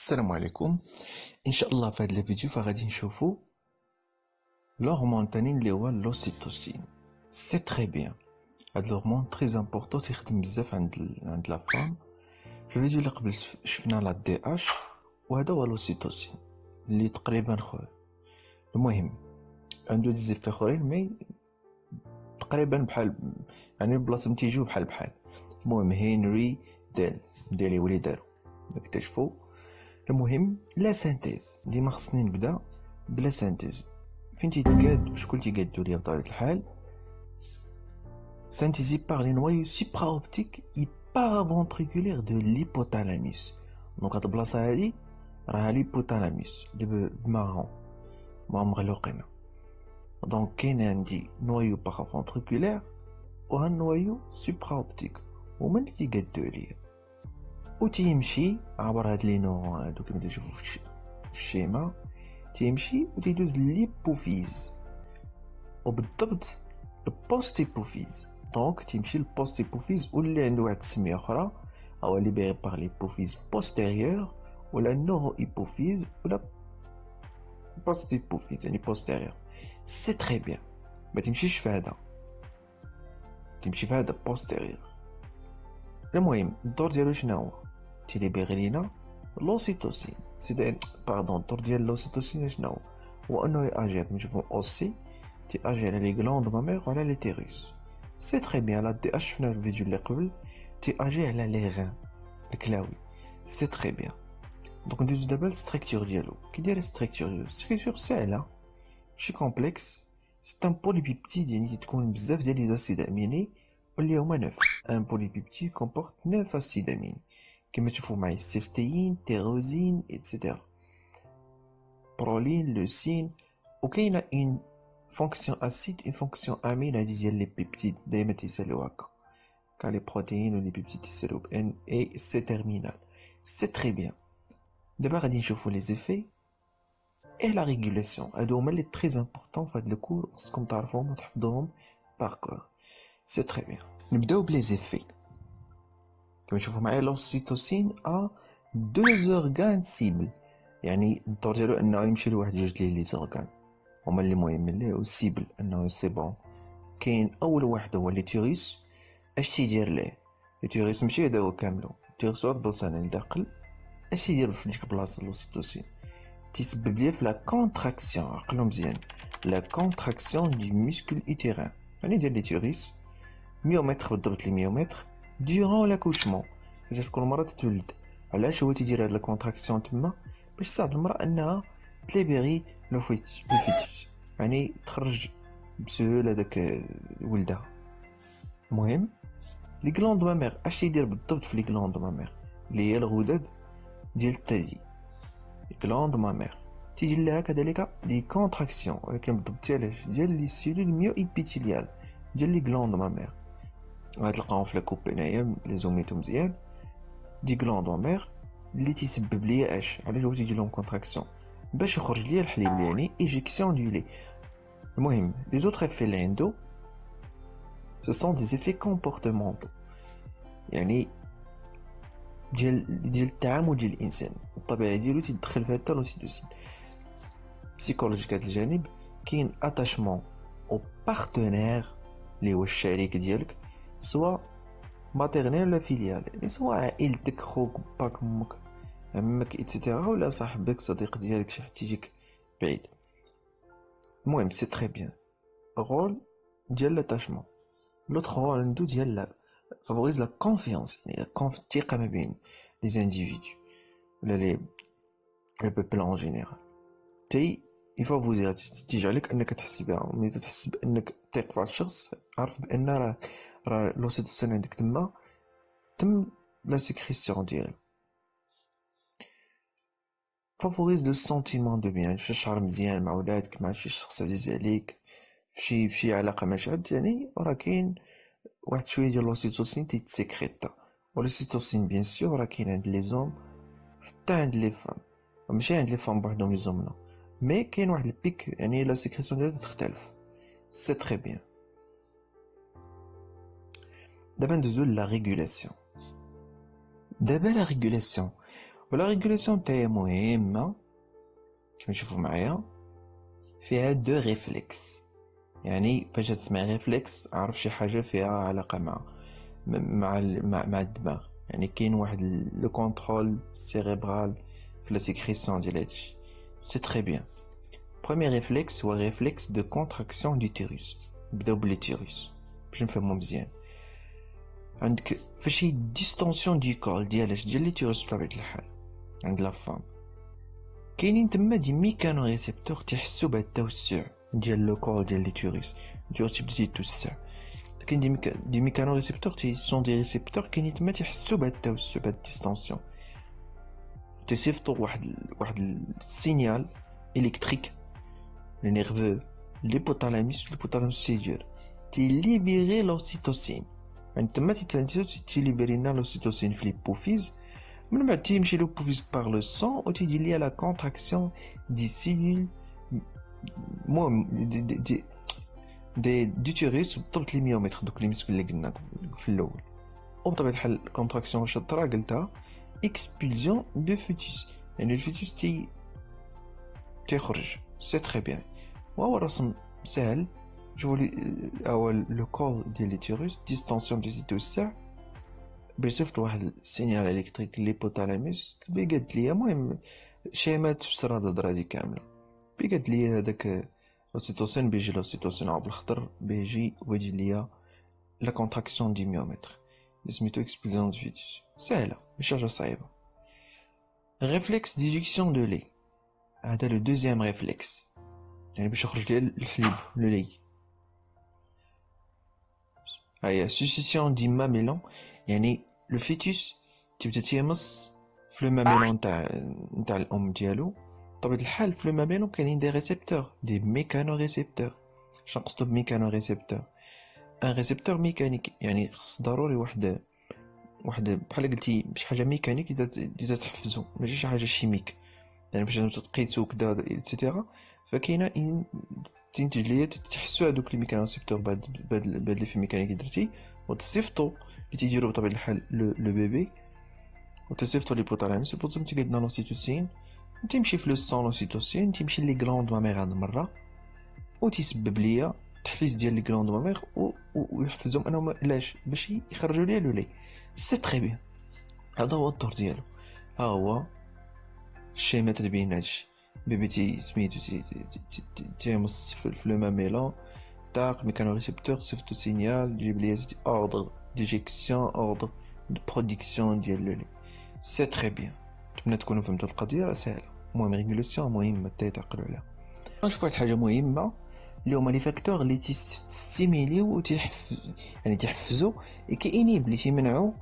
السلام عليكم. ان شاء الله في هذا الفيديو فغادي نشوفوا l'hormone تانين اللي هو l'ocytocine. سي تري بيان، هاد l'hormone تري امبورطون، تيخدم بزاف عند لا فام. في الفيديو اللي قبل شفنا لا دي اش، وهذا هو l'ocytocine اللي تقريبا خويا. المهم عنده ديزيفي اخرين مي تقريبا بحال، يعني البلاصه تيجيو بحال. المهم هنري ديل ولي دارو اكتشفوا. المهم لا سانتيز ديما خصني نبدا بلا سانتيز. فين تيتقاد شكون تيقادو ليا بطبيعة الحال؟ سانتيزي بار لي نوايو سوبراوبتيك اي بارافونتريكولير دو ليبوثالاموس. دونك هاد البلاصه هادي راها ليبوثالاموس اللي بمارون ما مغلوقين. دونك كاين عندي نوايو بارافونتريكولير وها نوايو سوبراوبتيك، هما اللي تيقادو ليا وتيمشي عبر هاد لي نورون هادو كما تشوفوا في الشيما. تيمشي وتيدوز ليبوفيز وبالضبط البوست ايبوفيز. دونك تيمشي للبوست ايبوفيز واللي عنده واحد التسميه اخرى هو ليبيري بار ليبوفيز بوستيريور ولا نورو ايبوفيز ولا بوست ايبوفيز يعني بوستيريور. سي تري بيان، ما تمشيش في هذا، تمشي في هذا بوستيريور. المهم الدور ديالو شنو هو؟ تيليبيري لينا لوسيتوسين. باردون، الدور ديال لوسيتوسين شنو هو انه ياجي كما نشوفو اوسي تياجي على لي غلاند مامير وعلى لي تيروس. سي تري بيان، لا دي اش شفنا في الفيديو اللي قبل تياجي على لي غان الكلاوي. سي تري بيان. دونك ندوزو دابا للستركتور ديالو. كي داير الستركتور ديالو؟ الستركتور ساهله ماشي كومبلكس. سي ان بوليبيبتيد، يعني تكون بزاف ديال لي زاسيد اميني واللي هما 9. ان بوليبيبتيد كومبورت 9 اسيد اميني كما تشوفوا معايا: سيستين، تيروزين ايتترا، برولين، لوسين. وكاينه اون فونكسيون اسيد اون فونكسيون امين هادي ديال لي بيبتيد دايما تيساليو هكا، كاع لي بروتين و لي بيبتيد تيساليو بان اي سي تيرمينال. سي تري بيان. دابا غادي نشوفوا لي زيفي اي لا ريغولاسيون، هادو هما لي تري امبورطون في هاد الكور، خصكم تعرفوهم وتحفظوهم باركور. سي تري بيان. نبداو بلي زيفي. كما تشوفوا معايا لوسيتوسين ا دو زورغان سيبل، يعني الدور ديالو انه يمشي لواحد جوج ديال لي زورغان هما اللي مهمين ليه، والسيبل انه سي بون. كاين اول واحد هو لي تيوريس. اش تيدير ليه لي تيوريس؟ ماشي هذا هو كاملو، تيوريس واحد البلاصه لداخل. اش تيدير في ديك البلاصه لوسيتوسين؟ تيسبب ليه في لا كونتراكسيون، عقلو مزيان، لا كونتراكسيون دي ميسكل ايتيران، يعني ديال لي تيوريس ميومتر بالضبط، لي ميومتر ديورون لاكوشمون، فاش تكون المرأة تتولد. علاش هو تيدير هاد لا كونتراكسيون تما؟ باش تساعد المرأة انها تليبيري لو فيتيس، يعني تخرج بسهولة داك ولدها. المهم لي غلاند مامير اش تيدير بالضبط في لي غلاند مامير اللي هي الغدد ديال الثدي؟ لي غلاند مامير تيدير لها كذلك دي كونتراكسيون، ولكن بالضبط ديال لي سيلول ميو ايبيثيليال ديال لي غلاند مامير. غتلقاهم في لاكوب هنايا لي زوميتو مزيان. دي غلاند مامير اللي تيسبب ليا اش؟ علاش هو تيجي لهم كونتراكسيون؟ باش يخرج ليا الحليب، يعني ايجيكسيون دو لي. المهم لي زوتر افي اللي عنده سو سون دي زيفي كومبورتمونتو، يعني ديال التعامل ديال الانسان، الطبيعه ديالو تيدخل في هذا لوسيتوسين. بسيكولوجيك هذا الجانب كاين اتاشمون او بارتنير اللي هو الشريك ديالك، سواء ماتيرنيل ولا فيليال، يعني سواء عائلتك، خوك، باك، امك، عمك ايتترا، ولا صاحبك، صديق ديالك، شي حد تيجيك بعيد. المهم سي تري بيان. رول ديال لاتاشمون. لوتر رول عندو ديال فافوريز لا كونفيونس، يعني الثقه ما بين لي زانديفيدو ولا لي بيبل اون جينيرال. تي يفوا فوزي تيجعلك انك تحس بها. ملي تحس بانك تثق في الشخص، عرف بان راه لوسيتوسين عندك تم لا سيكريسيون ديالو. فافوريز لو سونتيمون دو بيان، تشعر مزيان مع ولادك، مع شي شخص عزيز عليك، في شي علاقه مع شحال، يعني راه كاين واحد شويه ديال لوسيتوسين تيتسيكريتا. ولوسيتوسين بيان سور راه كاين عند لي زوم حتى عند لي فام، ماشي عند لي فام بوحدهم لي زوم لا، مي كاين واحد البيك، يعني لا سيكريسيون ديالها تختلف. سي تري بيان. دابا ندوزو لا ريغولاسيون. دابا لا ريغولاسيون ولا ريغولاسيون تاعي مهمة كما تشوفوا معايا، فيها دو ريفلكس. يعني فاش تسمع ريفلكس عرف شي حاجة فيها علاقة مع الدماغ. يعني كاين واحد لو كونترول سيريبرال في لا سيكريسيون ديال هادشي. سي تري بيان. بروميير ريفلكس هو ريفلكس دو كونتراكسيون ديتيروس. نبداو بالليتيروس باش نفهمو مزيان. عندك فاش ديستونسيون دي كور ديال ليتيروس بطبيعة الحال عند لا فام، كاينين تما دي ميكانو ريسبتور تيحسو بهاد التوسع ديال لو كور ديال ليتيروس. ليتيروس تبدا تيتوسع، كاين دي ميكانو ريسبتور سون دي ريسبتور كاينين تما تيحسو بهاد التوسع بهاد الديستونسيون، تيصيفطو واحد السينيال الكتريك نيرفو ليبوتالاموس سيدير تيليبيري لوسيتوسين. يعني تما تيليبيري لنا لوسيتوسين في ليبوفيز، من بعد تيمشي لوبوفيز باغ لو سون و تيدير ليا لا كونتراكسيون دي سيلول المهم دي ديتيروس بالضبط لي ميومتر دوك لي مسكن اللي قلنا في الاول. وبطبيعة الحال الكونتراكسيون واش طرا قلتها اكسبولسيون دو فيتوس، يعني الفيتوس تيخرج. سي تري بيان. وهو الرسم سهل. شوفوا لي هو لو كور ديال ليتيروس ديستونسيون توسع بيصيفط واحد السينيال الكتريك ليبوتالاموس. بي قالت لي المهم شيماء تفسر هاد الهضره هادي كامله. بي قالت لي هذاك لوسيتوسين بيجي لوسيتوسين عبر الخضر بيجي ويجي ليا لا كونتراكسيون دي ميومتر سميتو اكسبلوزيون دو فيتوس. سهله ماشي حاجه صعيبه. ريفلكس ديجيكسيون دو لي، هذا لو دوزيام ريفلكس، يعني باش يخرج ليا الحليب لو لي. هيا سوسيسيون دي ماميلون، يعني لو فيتوس تبدا تيمص في لو ماميلون نتاع الام ديالو. بطبيعة الحال في لو ماميلون كاينين دي ريسبتور دي ميكانو ريسبتور. شنو نقصدو بميكانو ريسبتور؟ ان ريسبتور ميكانيك، يعني خص ضروري واحد بحال قلتي شي حاجه ميكانيك اذا تحفزو ماشي شي حاجه شيميك. يعني باش تقيسو كدا ايتترا فكاينه تنتج ليا تحسو هادوك لي ميكانو ريسبتور بهاد لي في ميكانيك درتي وتصيفطو اللي تيديرو بطبيعة الحال لو بيبي وتصيفطو ليبوتالاموس. البوتالاموس تيقاد لنا لوسيتوسين تيمشي في لو سون لوسيتوسين تيمشي لي غلاند مامير هاد المره وتيسبب ليا تحفيز ديال لي غلاند مامير ويحفزهم انهم علاش باش يخرجوا ليا لو لي. سي تري بيان. هذا هو الدور ديالو. ها هو الشيما تتبين هادشي. بيبي سميتو تيمص في لو ماميلون تاق ميكانو ريسبتور صيفطو سينيال جيب ليا اوردر ديجيكسيون اوردر دو برودكسيون ديال لو لي. سي تري بيان. نتمنى تكونوا فهمتوا القضيه. راه ساهله. المهم ريغولاسيون مهمه تعقلوا عليها. نشوف واحد الحاجه مهمه اللي هما لي فاكتور اللي تيستيميليو و يعني تيحفزوا كاينين اللي تيمنعوا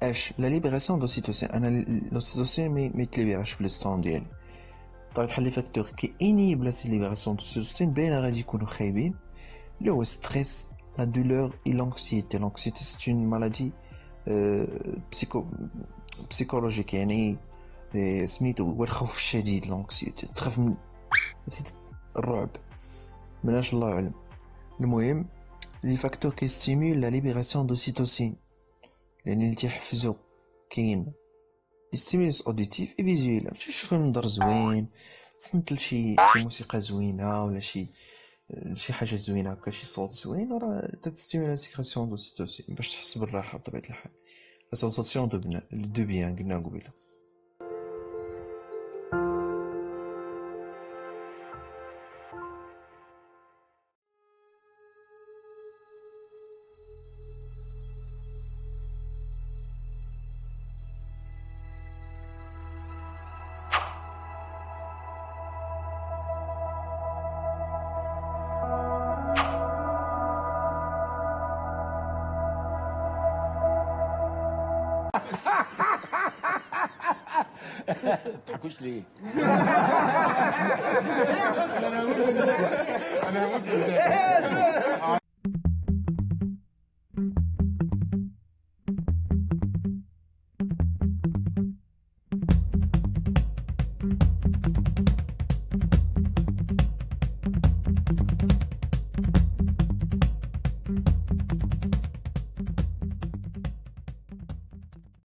اش لا ليبراسيون دوسيتوسين. انا لوسيتوسين ما يتليبراش في الستون ديالي. طيب بحال لي فاكتور كاينين بلا سي ليبراسيون دوسيتوسين باينه غادي يكونوا خايبين، اللي هو ستريس لا دولور اي لانكسيتي. لانكسيتي سي اون مالادي بسيكولوجيك، يعني سميتو هو الخوف الشديد. لانكسيتي تخاف من الرعب مناش الله اعلم. المهم لي فاكتور كيستيمول لا ليبراسيون دوسيتوسين لان اللي تيحفزو كاين ستيمولس اوديتيف اي فيزويل. تشوف منظر زوين، تسنتل شي موسيقى زوينه ولا شي حاجه زوينه هكا شي صوت زوين راه تستيمول لا سيكريسيون دوسيتوسين باش تحس بالراحه بطبيعه الحال. لا سونساسيون دو بيان قلنا قبيله. تضحكوش ليه؟ انا هموت بالضحك.